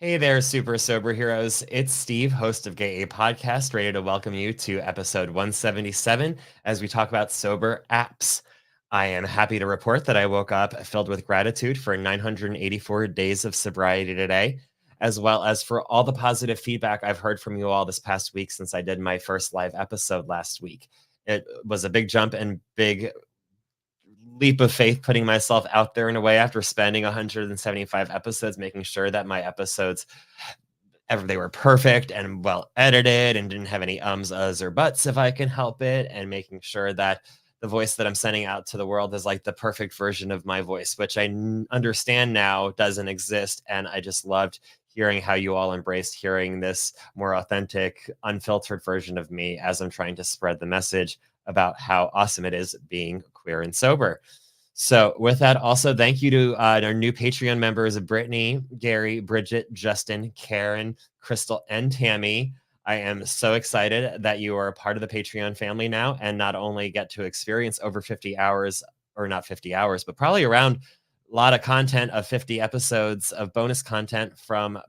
Hey there, super sober heroes. It's Steve, host of gAy podcast, ready to welcome you to episode 177 as we talk about sober apps. I am happy to report that I woke up filled with gratitude for 984 days of sobriety today, as well as for all the positive feedback I've heard from you all this past week since I did my first live episode last week. It was a big jump and big leap of faith putting myself out there in a way after spending 175 episodes, making sure that my episodes they were perfect and well edited and didn't have any ums, uhs, or buts if I can help it, and making sure that the voice that I'm sending out to the world is like the perfect version of my voice, which I understand now doesn't exist. And I just loved hearing how you all embraced hearing this more authentic, unfiltered version of me as I'm trying to spread the message about how awesome it is being queer and sober. So, with that, also thank you to our new Patreon members of Brittany, Gary, Bridget, Justin, Karen, Crystal, and Tammy. I am so excited that you are a part of the Patreon family now and not only get to experience over 50 hours, or not 50 hours, but probably around a lot of content of 50 episodes of bonus content from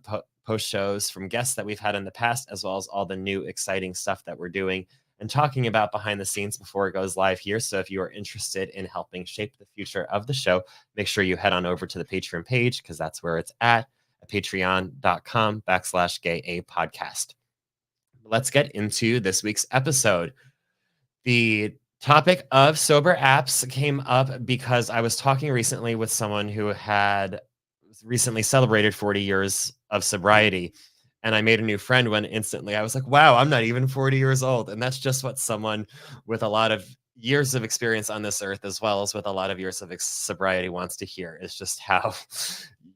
post shows from guests that we've had in the past, as well as all the new exciting stuff that we're doing and talking about behind the scenes before it goes live here. So if you are interested in helping shape the future of the show, make sure you head on over to the Patreon page because that's where it's at patreon.com/gay podcast. Let's get into this week's episode. The topic of sober apps came up because I was talking recently with someone who had recently celebrated 40 years of sobriety. And I made a new friend when instantly I was like, wow, I'm not even 40 years old. And that's just what someone with a lot of years of experience on this earth, as well as with a lot of years of sobriety, wants to hear. Is just how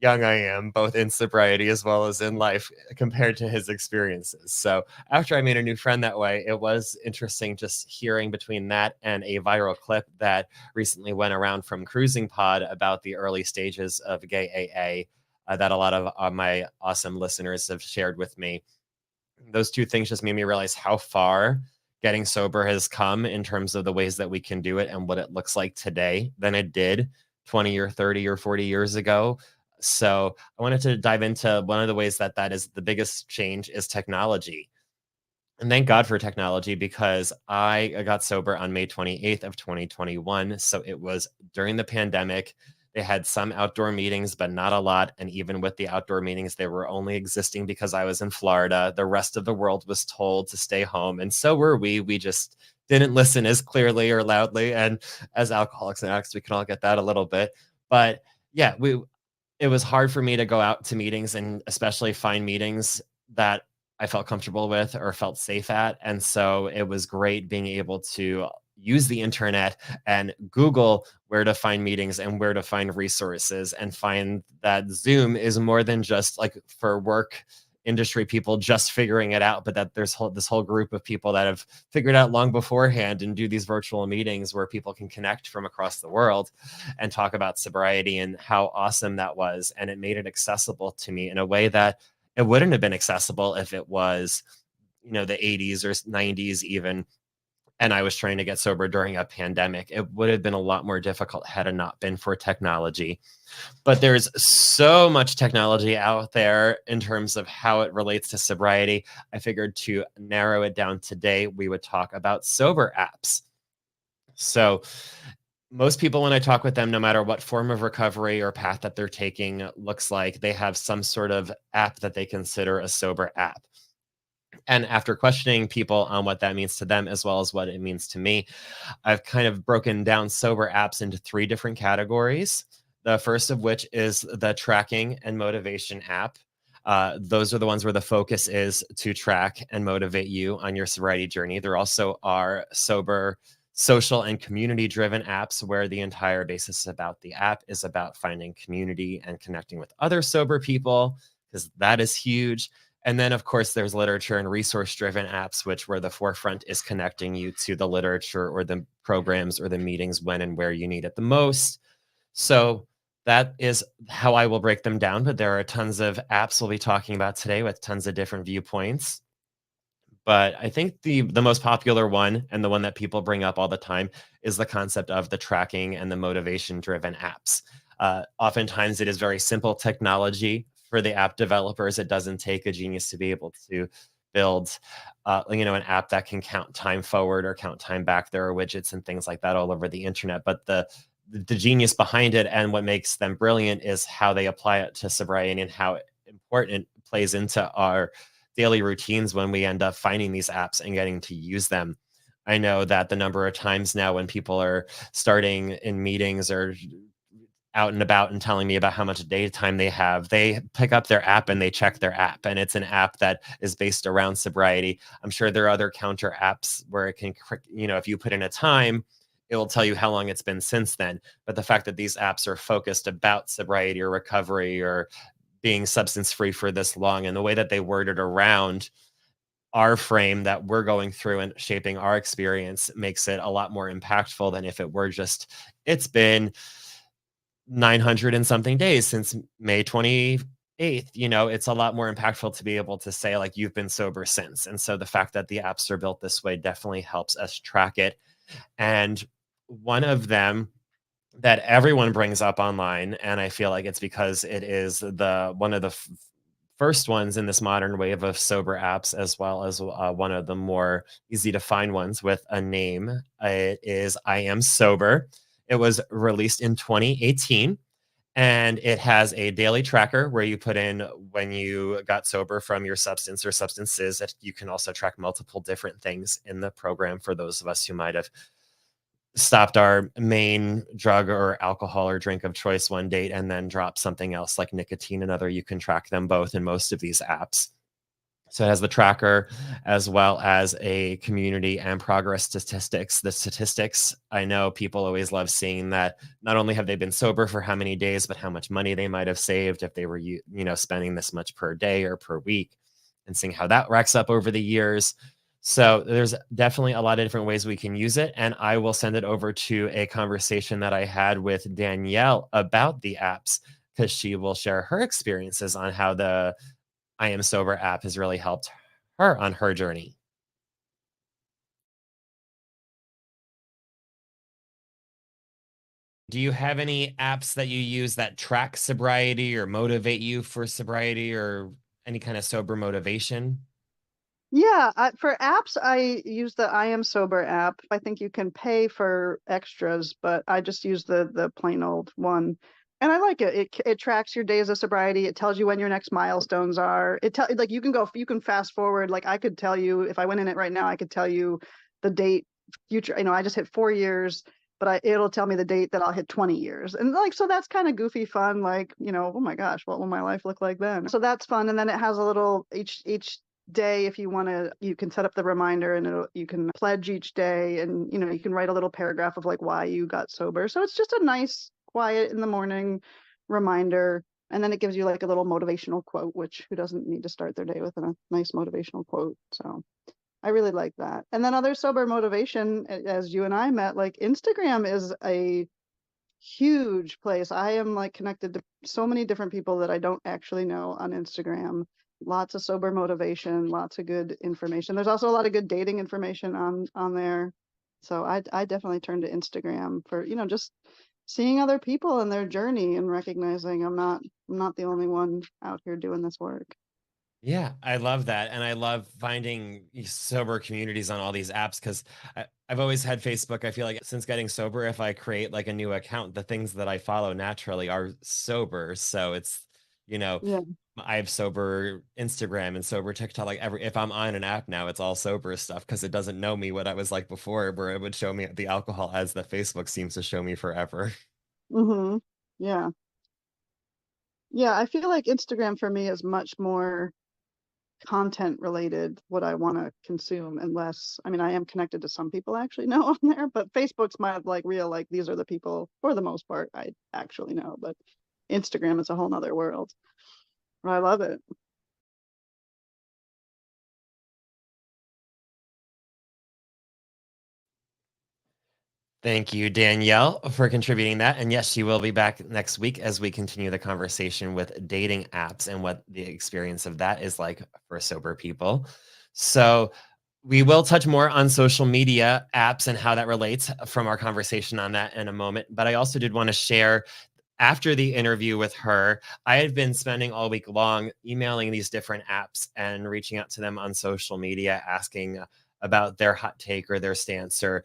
young I am, both in sobriety as well as in life, compared to his experiences. So after I made a new friend that way, it was interesting just hearing between that and a viral clip that recently went around from Cruising Pod about the early stages of gay AA that a lot of my awesome listeners have shared with me. Those two things just made me realize how far getting sober has come in terms of the ways that we can do it and what it looks like today than it did 20 or 30 or 40 years ago. So I wanted to dive into one of the ways that that is the biggest change is technology. And thank God for technology because I got sober on May 28th of 2021. So it was during the pandemic. They had some outdoor meetings, but not a lot. And even with the outdoor meetings, they were only existing because I was in Florida. The rest of the world was told to stay home. And so were we. We just didn't listen as clearly or loudly. And as alcoholics and addicts, we can all get that a little bit. But yeah, it was hard for me to go out to meetings and especially find meetings that I felt comfortable with or felt safe at. And so it was great being able to use the internet and Google where to find meetings and where to find resources and find that Zoom is more than just like for work industry people just figuring it out, but that there's this whole group of people that have figured out long beforehand and do these virtual meetings where people can connect from across the world and talk about sobriety and how awesome that was. And it made it accessible to me in a way that it wouldn't have been accessible if it was, the 80s or 90s even, and I was trying to get sober during a pandemic. It would have been a lot more difficult had it not been for technology. But there's so much technology out there in terms of how it relates to sobriety. I figured to narrow it down today, we would talk about sober apps. So most people, when I talk with them, no matter what form of recovery or path that they're taking looks like, they have some sort of app that they consider a sober app. And after questioning people on what that means to them, as well as what it means to me, I've kind of broken down sober apps into three different categories. The first of which is the tracking and motivation app. Those are the ones where the focus is to track and motivate you on your sobriety journey. There also are sober, social, and community driven apps where the entire basis about the app is about finding community and connecting with other sober people, because that is huge. And then, of course, there's literature and resource-driven apps, which where the forefront is connecting you to the literature or the programs or the meetings when and where you need it the most. So that is how I will break them down. But there are tons of apps we'll be talking about today with tons of different viewpoints. But I think the most popular one and the one that people bring up all the time is the concept of the tracking and the motivation-driven apps. Oftentimes, it is very simple technology for the app developers, it doesn't take a genius to be able to build, an app that can count time forward or count time back. There are widgets and things like that all over the internet, but the genius behind it and what makes them brilliant is how they apply it to sobriety and how important it plays into our daily routines when we end up finding these apps and getting to use them. I know that the number of times now when people are starting in meetings or out and about and telling me about how much daytime they have, they pick up their app and they check their app. And it's an app that is based around sobriety. I'm sure there are other counter apps where it can, if you put in a time, it will tell you how long it's been since then. But the fact that these apps are focused about sobriety or recovery or being substance free for this long, and the way that they worded around our frame that we're going through and shaping our experience makes it a lot more impactful than if it were just, it's been 900 and something days since May 28th. It's a lot more impactful to be able to say, like, you've been sober since. And so the fact that the apps are built this way definitely helps us track it. And one of them that everyone brings up online, and I feel like it's because it is the one of the first ones in this modern wave of sober apps, as well as one of the more easy to find ones with a name. It is I Am Sober. It was released in 2018, and it has a daily tracker where you put in when you got sober from your substance or substances. You can also track multiple different things in the program for those of us who might have stopped our main drug or alcohol or drink of choice one date and then dropped something else like nicotine. And other, you can track them both in most of these apps. So it has the tracker as well as a community and progress statistics. The statistics, I know people always love seeing that not only have they been sober for how many days, but how much money they might have saved if they were, spending this much per day or per week, and seeing how that racks up over the years. So there's definitely a lot of different ways we can use it. And I will send it over to a conversation that I had with Danielle about the apps, because she will share her experiences on how the I Am Sober app has really helped her on her journey. Do you have any apps that you use that track sobriety or motivate you for sobriety or any kind of sober motivation? Yeah, for apps, I use the I Am Sober app. I think you can pay for extras, but I just use the plain old one. And I like it. It tracks your days of sobriety. It tells you when your next milestones are. Like you can fast forward. Like I could tell you if I went in it right now, I could tell you the date future. I just hit 4 years, but it'll tell me the date that I'll hit 20 years. And like so that's kind of goofy fun. Like, oh my gosh, what will my life look like then? So that's fun. And then it has a little each day, if you want to, you can set up the reminder and you can pledge each day, and you can write a little paragraph of like why you got sober. So it's just a nice quiet in the morning reminder, and then it gives you like a little motivational quote, which who doesn't need to start their day with a nice motivational quote. So I really like that. And then other sober motivation, as you and I met, like Instagram is a huge place. I am like connected to so many different people that I don't actually know on Instagram. Lots of sober motivation, lots of good information. There's also a lot of good dating information on there. So I definitely turn to Instagram for, just seeing other people and their journey and recognizing I'm not the only one out here doing this work. Yeah, I love that. And I love finding sober communities on all these apps because I've always had Facebook. I feel like since getting sober, if I create like a new account, the things that I follow naturally are sober. So it's, you know, Yeah. I have sober Instagram and sober TikTok. Like if I'm on an app now, it's all sober stuff because it doesn't know me what I was like before, where it would show me the alcohol as the Facebook seems to show me forever. Mm-hmm. Yeah. Yeah. I feel like Instagram for me is much more content related, what I want to consume, unless I am connected to some people I actually know on there, but Facebook's my like real, like these are the people for the most part I actually know, but Instagram is a whole nother world. I love it. Thank you, Danielle, for contributing that. And yes, she will be back next week as we continue the conversation with dating apps and what the experience of that is like for sober people. So, we will touch more on social media apps and how that relates from our conversation on that in a moment. But I also did want to share after the interview with her, I had been spending all week long emailing these different apps and reaching out to them on social media, asking about their hot take or their stance or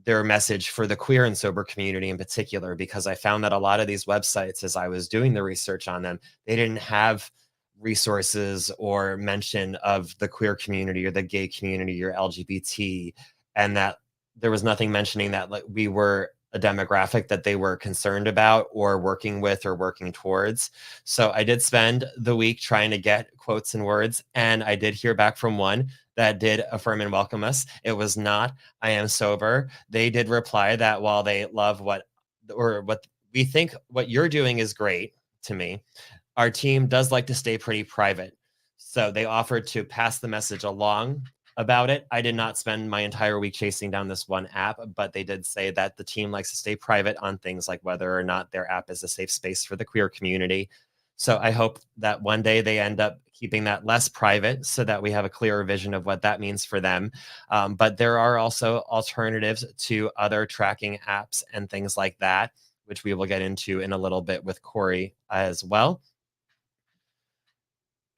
their message for the queer and sober community in particular, because I found that a lot of these websites, as I was doing the research on them, they didn't have resources or mention of the queer community or the gay community or LGBT, and that there was nothing mentioning that like we were a demographic that they were concerned about or working with or working towards. So I did spend the week trying to get quotes and words, and I did hear back from one that did affirm and welcome us. It was not I am sober. They did reply that while they love what we think what you're doing is great to me, our team does like to stay pretty private. So they offered to pass the message along about it. I did not spend my entire week chasing down this one app, but they did say that the team likes to stay private on things like whether or not their app is a safe space for the queer community. So I hope that one day they end up keeping that less private so that we have a clearer vision of what that means for them. But there are also alternatives to other tracking apps and things like that, which we will get into in a little bit with Cori as well.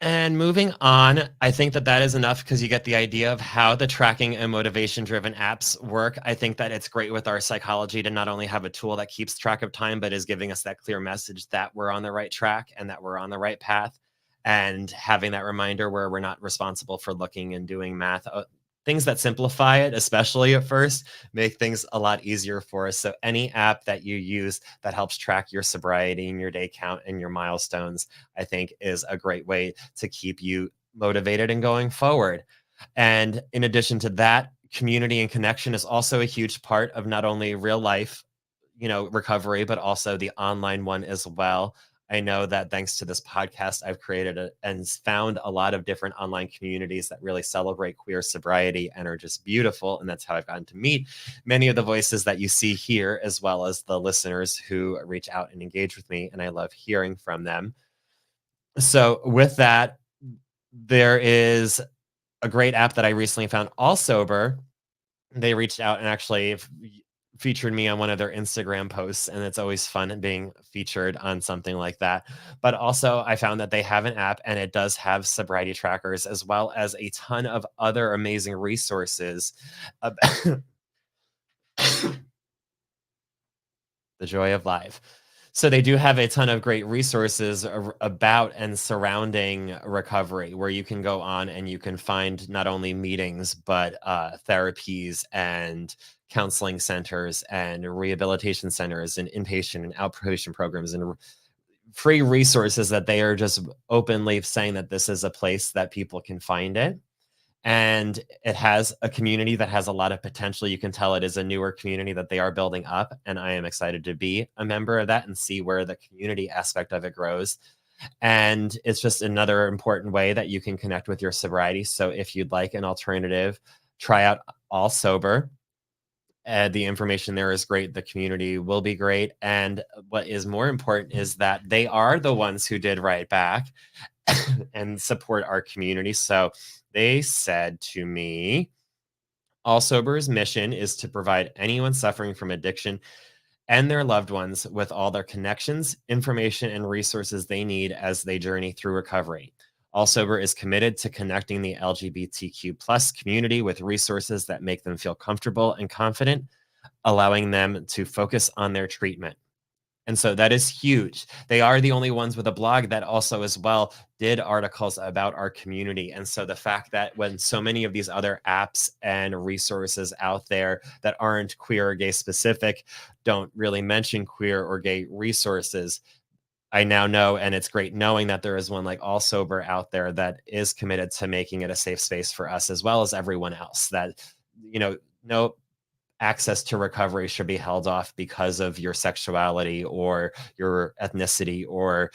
And moving on, I think that that is enough because you get the idea of how the tracking and motivation driven apps work. I think that it's great with our psychology to not only have a tool that keeps track of time, but is giving us that clear message that we're on the right track and that we're on the right path. And having that reminder where we're not responsible for looking and doing math. Things that simplify it, especially at first, make things a lot easier for us. So, any app that you use that helps track your sobriety and your day count and your milestones, I think is a great way to keep you motivated and going forward. And in addition to that, community and connection is also a huge part of not only real life, recovery, but also the online one as well. I know that thanks to this podcast, I've created and found a lot of different online communities that really celebrate queer sobriety and are just beautiful. And that's how I've gotten to meet many of the voices that you see here, as well as the listeners who reach out and engage with me. And I love hearing from them. So, with that, there is a great app that I recently found, All Sober. They reached out and actually featured me on one of their Instagram posts, and it's always fun being featured on something like that. But also, I found that they have an app and it does have sobriety trackers as well as a ton of other amazing resources. The joy of life. So they do have a ton of great resources about and surrounding recovery, where you can go on and you can find not only meetings, but therapies and counseling centers and rehabilitation centers and inpatient and outpatient programs and free resources that they are just openly saying that this is a place that people can find it. And it has a community that has a lot of potential. You can tell it is a newer community that they are building up, and I am excited to be a member of that and see where the community aspect of it grows. And it's just another important way that you can connect with your sobriety. So if you'd like an alternative, try out All Sober. The information there is great. The community will be great. And what is more important is that they are the ones who did write back and support our community. So they said to me, All Sober's mission is to provide anyone suffering from addiction and their loved ones with all their connections, information, and resources they need as they journey through recovery. All Sober is committed to connecting the LGBTQ plus community with resources that make them feel comfortable and confident, allowing them to focus on their treatment. And so that is huge. They are the only ones with a blog that also as well did articles about our community. And so the fact that when so many of these other apps and resources out there that aren't queer or gay specific don't really mention queer or gay resources, I now know, and it's great knowing that there is one like All Sober out there that is committed to making it a safe space for us as well as everyone else. That, no access to recovery should be held off because of your sexuality or your ethnicity or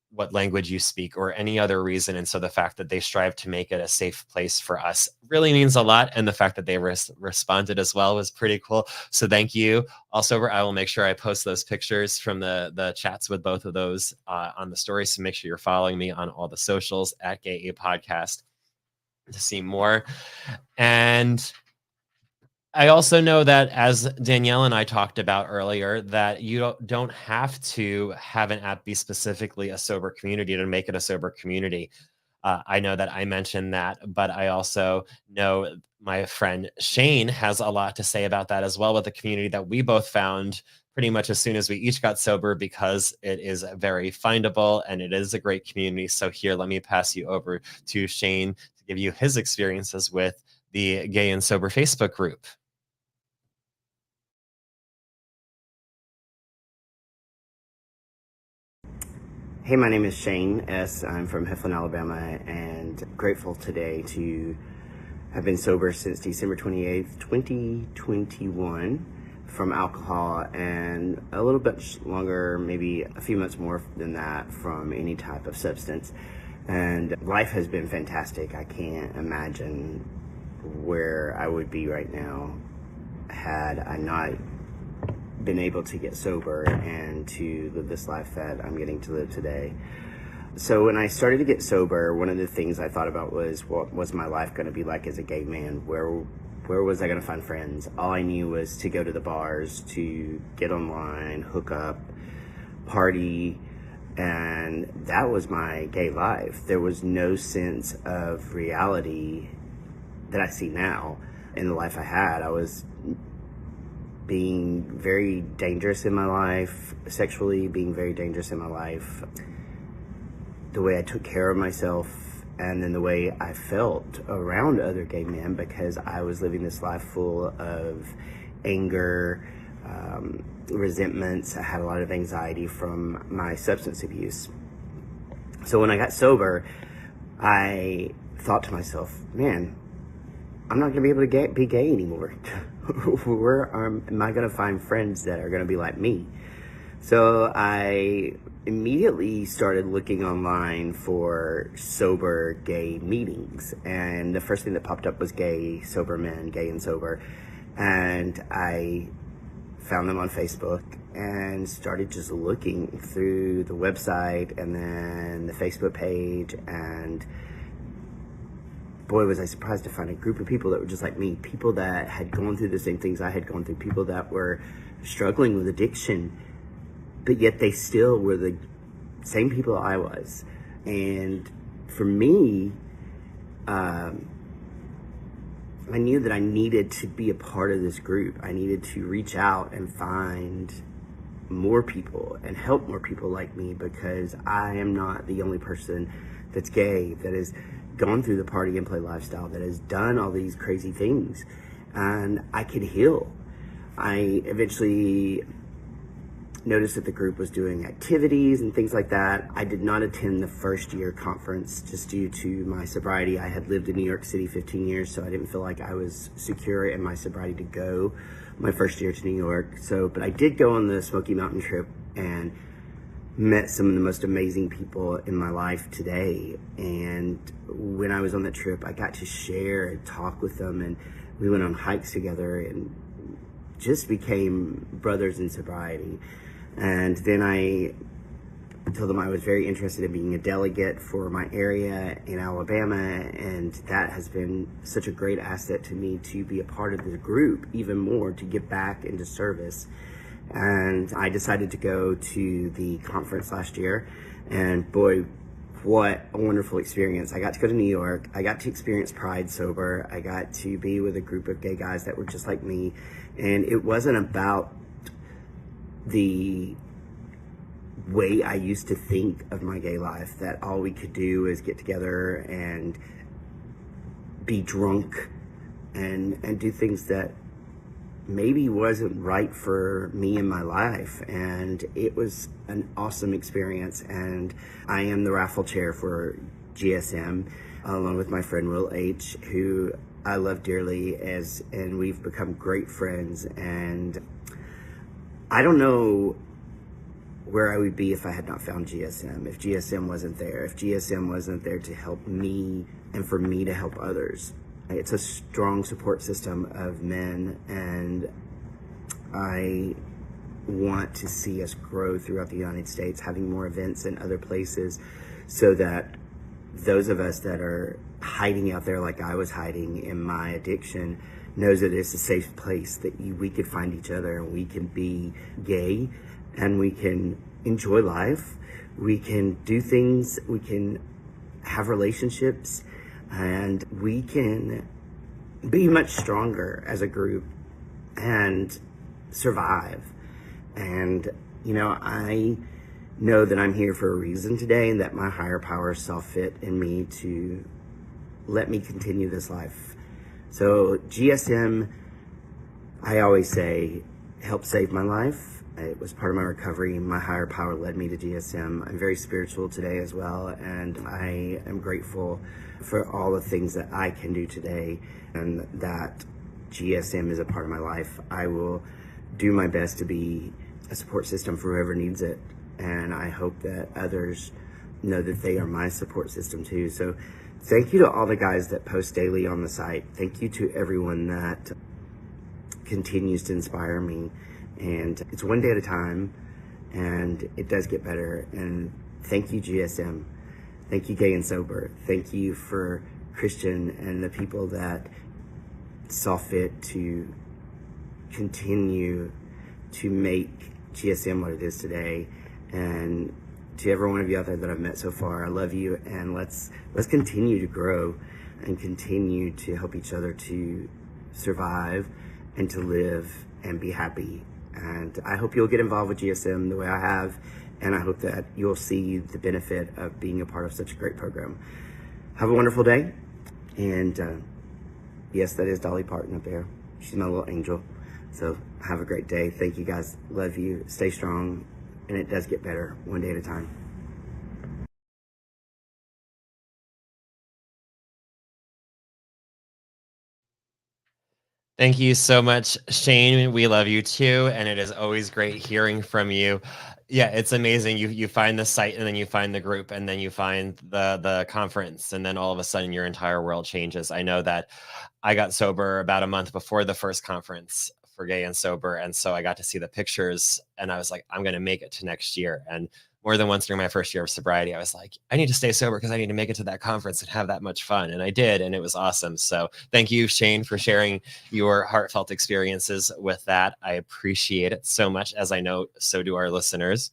what language you speak or any other reason. And so the fact that they strive to make it a safe place for us really means a lot. And the fact that they responded as well was pretty cool. So thank you. Also, I will make sure I post those pictures from the chats with both of those on the story. So make sure you're following me on all the socials at gAy Podcast to see more. And I also know that, as Danielle and I talked about earlier, that you don't have to have an app be specifically a sober community to make it a sober community. I know that I mentioned that, but I also know my friend Shane has a lot to say about that as well, with the community that we both found pretty much as soon as we each got sober, because it is very findable and it is a great community. So here, let me pass you over to Shane to give you his experiences with the Gay and Sober Facebook group. Hey, my name is Shane S. I'm from Heflin, Alabama, and grateful today to have been sober since December 28th, 2021 from alcohol, and a little bit longer, maybe a few months more than that, from any type of substance. And life has been fantastic. I can't imagine where I would be right now had I not been able to get sober and to live this life that I'm getting to live today. So when I started to get sober, one of the things I thought about was, what was my life going to be like as a gay man? Where was I going to find friends? All I knew was to go to the bars, to get online, hook up, party, and that was my gay life. There was no sense of reality that I see now in the life I had. I was being very dangerous in my life, sexually being very dangerous in my life, the way I took care of myself, and then the way I felt around other gay men, because I was living this life full of anger, resentments. I had a lot of anxiety from my substance abuse. So when I got sober, I thought to myself, man, I'm not going to be able to be gay anymore. Where am I going to find friends that are going to be like me? So I immediately started looking online for sober gay meetings. And the first thing that popped up was Gay, Sober Men, Gay and Sober. And I found them on Facebook and started just looking through the website and then the Facebook page, and boy, was I surprised to find a group of people that were just like me, people that had gone through the same things I had gone through, people that were struggling with addiction, but yet they still were the same people I was. And for me, I knew that I needed to be a part of this group. I needed to reach out and find more people and help more people like me, because I am not the only person that's gay, that has gone through the party and play lifestyle, that has done all these crazy things, and I could heal. I eventually noticed that the group was doing activities and things like that. I did not attend the first year conference just due to my sobriety. I had lived in New York City 15 years, so I didn't feel like I was secure in my sobriety to go my first year to New York. But I did go on the Smoky Mountain trip and met some of the most amazing people in my life today. And when I was on that trip, I got to share and talk with them, and we went on hikes together and just became brothers in sobriety. And then I told them I was very interested in being a delegate for my area in Alabama, and that has been such a great asset to me to be a part of the group even more, to give back into service. And I decided to go to the conference last year, and boy, what a wonderful experience. I got to go to New York. I got to experience Pride sober. I got to be with a group of gay guys that were just like me. And it wasn't about the way I used to think of my gay life, that all we could do is get together and be drunk and do things that maybe wasn't right for me in my life. And it was an awesome experience. And I am the raffle chair for GSM, along with my friend Will H., who I love dearly, and we've become great friends. And I don't know where I would be if I had not found GSM, if GSM wasn't there, if GSM wasn't there to help me and for me to help others. It's a strong support system of men, and I want to see us grow throughout the United States, having more events in other places, so that those of us that are hiding out there like I was hiding in my addiction knows that it's a safe place that we could find each other and we can be gay and we can enjoy life. We can do things, we can have relationships, and we can be much stronger as a group and survive. And, I know that I'm here for a reason today and that my higher power saw fit in me to let me continue this life. So GSM, I always say, helped save my life. It was part of my recovery. My higher power led me to GSM. I'm very spiritual today as well, and I am grateful for all the things that I can do today and that GSM is a part of my life. I will do my best to be a support system for whoever needs it, and I hope that others know that they are my support system too. So thank you to all the guys that post daily on the site. Thank you to everyone that continues to inspire me. And it's one day at a time, and it does get better. And thank you, GSM. Thank you, Gay and Sober. Thank you for Christian and the people that saw fit to continue to make GSM what it is today. And to every one of you out there that I've met so far, I love you, and let's continue to grow and continue to help each other to survive and to live and be happy. And I hope you'll get involved with GSM the way I have, and I hope that you'll see the benefit of being a part of such a great program. Have a wonderful day, and yes, that is Dolly Parton up there. She's my little angel. So have a great day. Thank you guys. Love you. Stay strong, and it does get better one day at a time. Thank you so much, Shane. We love you too, and it is always great hearing from you. Yeah, it's amazing. You find the site, and then you find the group, and then you find the conference, and then all of a sudden your entire world changes. I know that I got sober about a month before the first conference for Gay and Sober, and so I got to see the pictures, and I was like, I'm going to make it to next year. And more than once during my first year of sobriety, I was like, I need to stay sober because I need to make it to that conference and have that much fun. And I did, and it was awesome. So thank you, Shane, for sharing your heartfelt experiences with that. I appreciate it so much, as I know so do our listeners.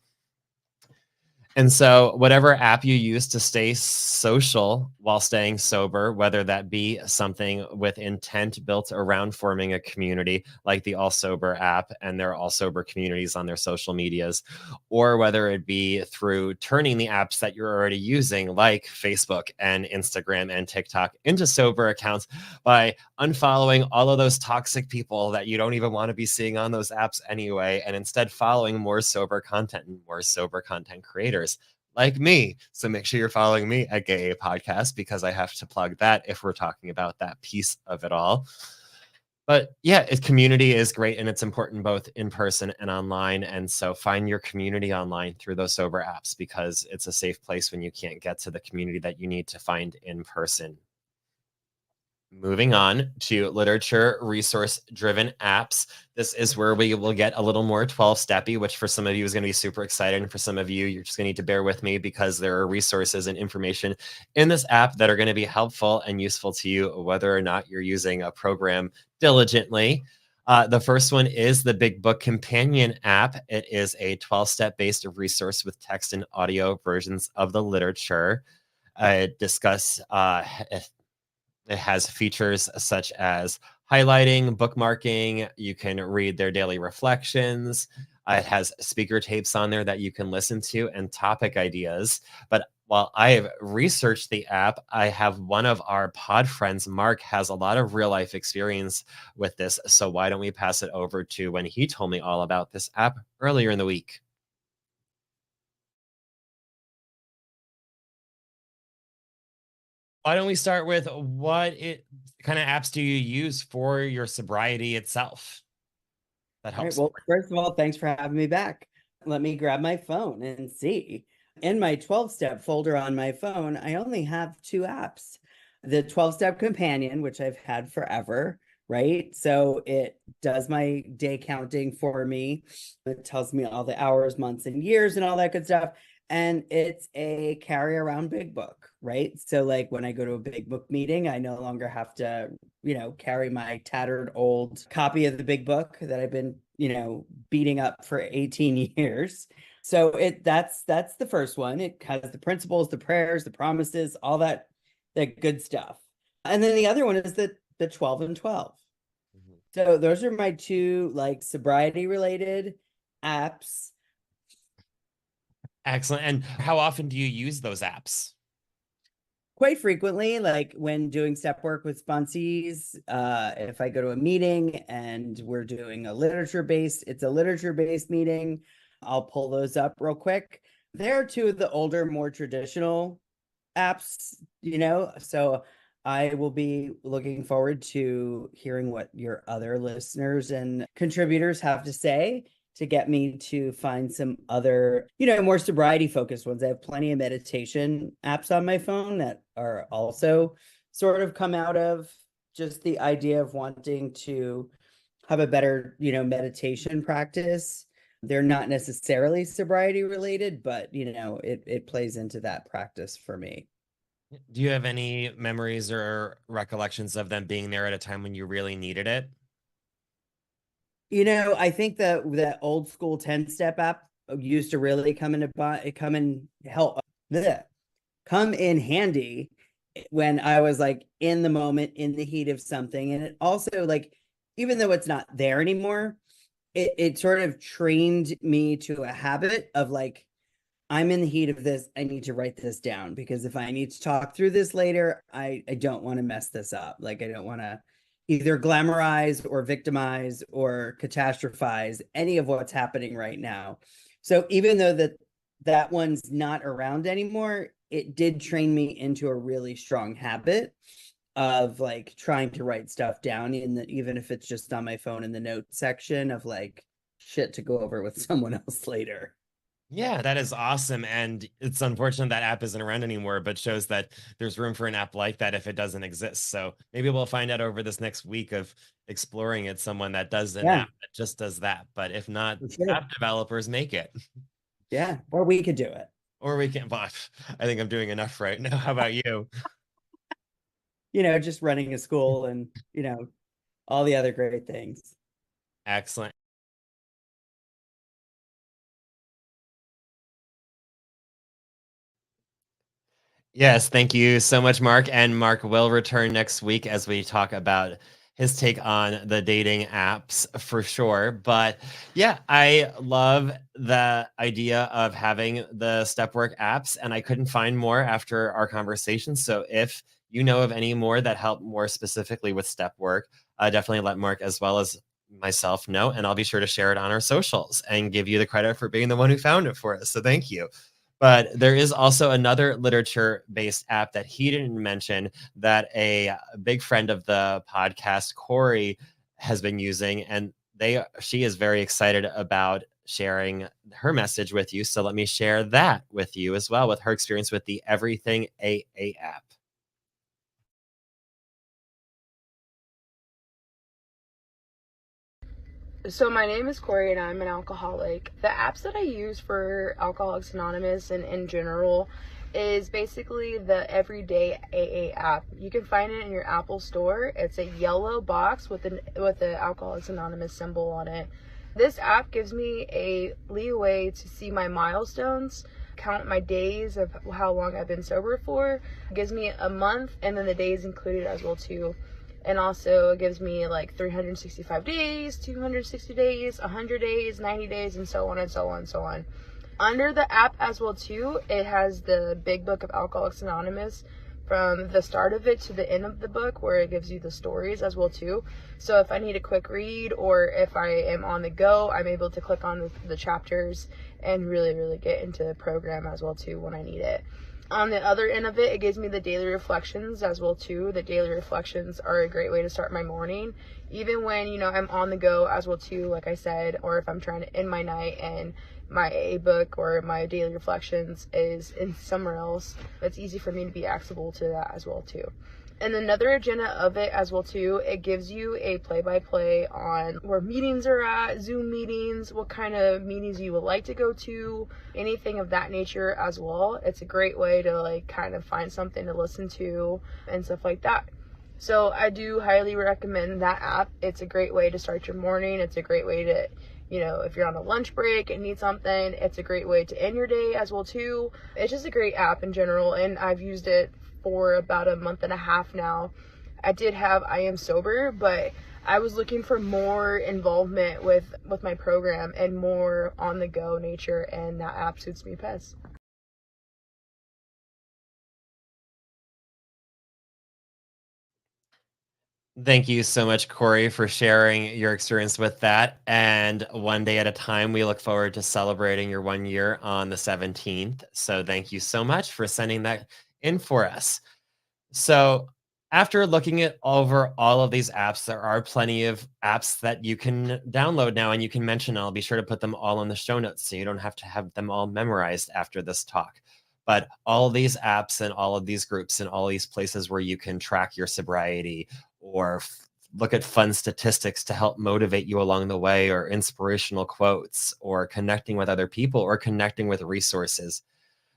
And so whatever app you use to stay social while staying sober, whether that be something with intent built around forming a community like the All Sober app, and there are All Sober communities on their social medias, or whether it be through turning the apps that you're already using like Facebook and Instagram and TikTok into sober accounts by unfollowing all of those toxic people that you don't even want to be seeing on those apps anyway, and instead following more sober content and more sober content creators like me. So make sure you're following me at gAy Podcast, because I have to plug that if we're talking about that piece of it all. But yeah, community is great, and it's important both in person and online. And so find your community online through those sober apps, because it's a safe place when you can't get to the community that you need to find in person. Moving on to literature resource driven apps. This is where we will get a little more 12-steppy, which for some of you is going to be super exciting. For some of you, you're just going to need to bear with me, because there are resources and information in this app that are going to be helpful and useful to you, whether or not you're using a program diligently. The first one is the Big Book Companion app. It is a 12-step based resource with text and audio versions of the literature. It has features such as highlighting, bookmarking. You can read their daily reflections. It has speaker tapes on there that you can listen to, and topic ideas. But while I have researched the app, I have one of our pod friends, Mark, has a lot of real life experience with this. So why don't we pass it over to when he told me all about this app earlier in the week? Why don't we start with what kind of apps do you use for your sobriety itself? That All right. helps. Well, first of all, thanks for having me back. Let me grab my phone and see. In my 12-step folder on my phone, I only have 2 apps. The 12-step companion, which I've had forever, right? So it does my day counting for me. It tells me all the hours, months, and years and all that good stuff. And it's a carry around big book, right? So like when I go to a big book meeting, I no longer have to, carry my tattered old copy of the big book that I've been, beating up for 18 years. So that's the first one. It has the principles, the prayers, the promises, all that good stuff. And then the other one is the 12 and 12. Mhm. So those are my two like sobriety related apps. Excellent. And how often do you use those apps? Quite frequently, like when doing step work with sponsees, if I go to a meeting and we're doing it's a literature-based meeting, I'll pull those up real quick. They're two of the older, more traditional apps, so I will be looking forward to hearing what your other listeners and contributors have to say to get me to find some other, more sobriety focused ones. I have plenty of meditation apps on my phone that are also sort of come out of just the idea of wanting to have a better, meditation practice. They're not necessarily sobriety related, but it plays into that practice for me. Do you have any memories or recollections of them being there at a time when you really needed it? I think that old school 10-step app used to really come in handy when I was like in the moment, in the heat of something. And it also, like, even though it's not there anymore, it sort of trained me to a habit of like, I'm in the heat of this. I need to write this down because if I need to talk through this later, I don't want to mess this up. Like, I don't want to either glamorize or victimize or catastrophize any of what's happening right now. So even though that one's not around anymore, it did train me into a really strong habit of like trying to write stuff down even if it's just on my phone in the notes section of like shit to go over with someone else later. Yeah, that is awesome. And it's unfortunate that app isn't around anymore, but shows that there's room for an app like that if it doesn't exist. So maybe we'll find out over this next week of exploring it, someone that does an Yeah, app that just does that. But if not, for sure. app developers make it. Yeah, or we could do it. Or we can, but I think I'm doing enough right now. How about you? Just running a school and, all the other great things. Excellent. Yes, thank you so much, Mark. And Mark will return next week as we talk about his take on the dating apps for sure. But yeah, I love the idea of having the step work apps, and I couldn't find more after our conversation. So if you know of any more that help more specifically with step work, definitely let Mark as well as myself know, and I'll be sure to share it on our socials and give you the credit for being the one who found it for us. So thank you. But there is also another literature-based app that he didn't mention that a big friend of the podcast, Cori, has been using, and she is very excited about sharing her message with you. So let me share that with you as well, with her experience with the Everything AA app. So my name is Cori and I'm an alcoholic. The apps that I use for Alcoholics Anonymous and in general is basically the Everyday AA app. You can find it in your Apple store. It's a yellow box with the Alcoholics Anonymous symbol on it. This app gives me a leeway to see my milestones, count my days of how long I've been sober for. It gives me a month and then the days included as well too. And also it gives me like 365 days, 260 days, 100 days, 90 days, and so on and so on and so on. Under the app as well too, it has the big book of Alcoholics Anonymous from the start of it to the end of the book, where it gives you the stories as well too. So if I need a quick read or if I am on the go, I'm able to click on the chapters and really get into the program as well too when I need it. On the other end of it, it gives me the daily reflections as well too. The daily reflections are a great way to start my morning, even when I'm on the go as well too, like I said, or if I'm trying to end my night and my AA book or my daily reflections is in somewhere else. It's easy for me to be accessible to that as well too. And another agenda of it as well too, it gives you a play-by-play on where meetings are at, Zoom meetings, what kind of meetings you would like to go to, anything of that nature as well. It's a great way to like kind of find something to listen to and stuff like that. So I do highly recommend that app. It's a great way to start your morning. It's a great way to, if you're on a lunch break and need something, it's a great way to end your day as well too. It's just a great app in general, and I've used it for about a month and a half now. I did have I Am Sober, but I was looking for more involvement with my program and more on the go nature, and that app suits me best. Thank you so much, Cori, for sharing your experience with that. And one day at a time, we look forward to celebrating your 1 year on the 17th. So thank you so much for sending that in for us. So after looking at over all of these apps, there are plenty of apps that you can download now and you can mention. I'll be sure to put them all in the show notes so you don't have to have them all memorized after this talk. But all of these apps and all of these groups and all these places where you can track your sobriety or look at fun statistics to help motivate you along the way, or inspirational quotes, or connecting with other people, or connecting with resources.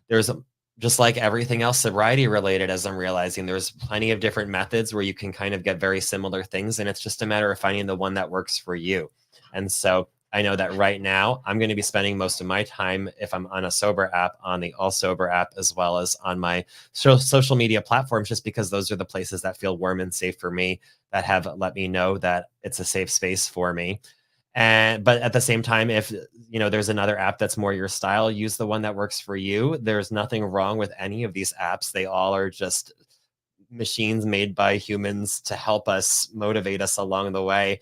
There's just like everything else sobriety related, as I'm realizing, there's plenty of different methods where you can kind of get very similar things. And it's just a matter of finding the one that works for you. And so I know that right now I'm going to be spending most of my time, if I'm on a sober app, on the All Sober app, as well as on my social media platforms, just because those are the places that feel warm and safe for me, that have let me know that it's a safe space for me. But at the same time, if there's another app that's more your style, use the one that works for you. There's nothing wrong with any of these apps. They all are just machines made by humans to help us, motivate us along the way.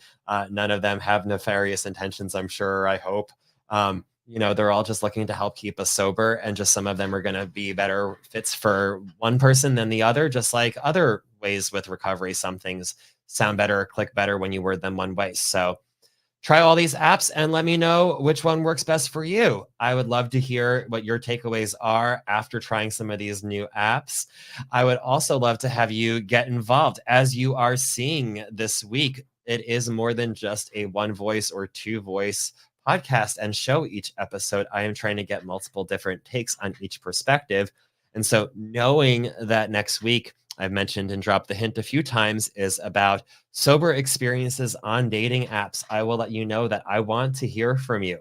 None of them have nefarious intentions, I'm sure, I hope. They're all just looking to help keep us sober, and just some of them are going to be better fits for one person than the other, just like other ways with recovery. Some things sound better or click better when you word them one way. So try all these apps and let me know which one works best for you. I would love to hear what your takeaways are after trying some of these new apps. I would also love to have you get involved. As you are seeing this week, it is more than just a one voice or two voice podcast and show each episode. I am trying to get multiple different takes on each perspective. And so knowing that next week, I've mentioned and dropped the hint a few times, is about sober experiences on dating apps, I will let you know that I want to hear from you.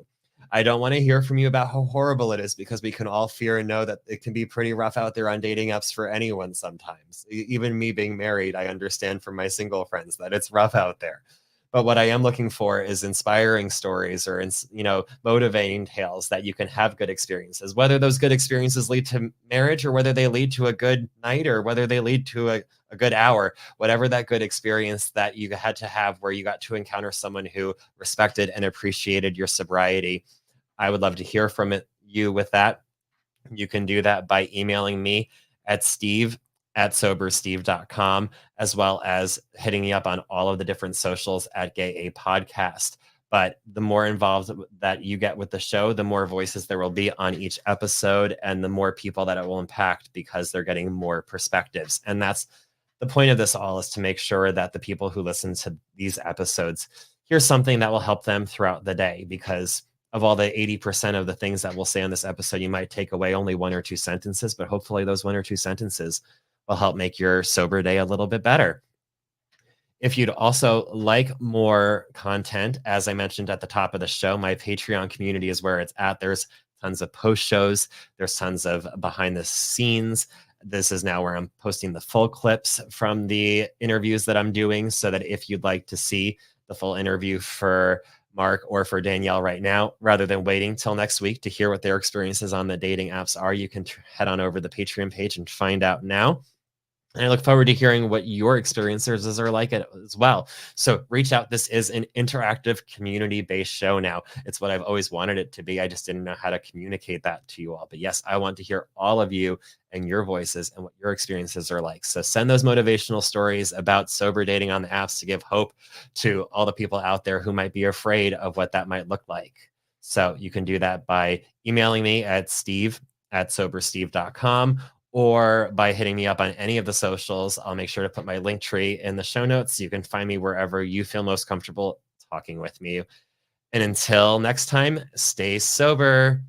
I don't want to hear from you about how horrible it is, because we can all fear and know that it can be pretty rough out there on dating apps for anyone sometimes. Even me being married, I understand from my single friends that it's rough out there. But what I am looking for is inspiring stories, or motivating tales that you can have good experiences, whether those good experiences lead to marriage, or whether they lead to a good night, or whether they lead to a good hour, whatever that good experience that you had to have, where you got to encounter someone who respected and appreciated your sobriety. I would love to hear from you with that. You can do that by emailing me at steve@sobersteve.com, as well as hitting me up on all of the different socials at gAy Podcast. But the more involved that you get with the show, the more voices there will be on each episode, and the more people that it will impact, because they're getting more perspectives. And that's the point of this all, is to make sure that the people who listen to these episodes hear something that will help them throughout the day. Because of all the 80% of the things that we'll say on this episode, you might take away only one or two sentences, but hopefully those one or two sentences will help make your sober day a little bit better. If you'd also like more content, as I mentioned at the top of the show, my Patreon community is where it's at. There's tons of post shows. There's tons of behind the scenes. This is now where I'm posting the full clips from the interviews that I'm doing, so that if you'd like to see the full interview for Mark or for Danielle right now, rather than waiting till next week to hear what their experiences on the dating apps are, you can head on over to the Patreon page and find out now. And I look forward to hearing what your experiences are like as well. So reach out. This is an interactive, community-based show now. It's what I've always wanted it to be. I just didn't know how to communicate that to you all. But yes, I want to hear all of you and your voices and what your experiences are like. So send those motivational stories about sober dating on the apps to give hope to all the people out there who might be afraid of what that might look like. So you can do that by emailing me at steve@sobersteve.com, or by hitting me up on any of the socials. I'll make sure to put my link tree in the show notes. You can find me wherever you feel most comfortable talking with me. And until next time, stay sober.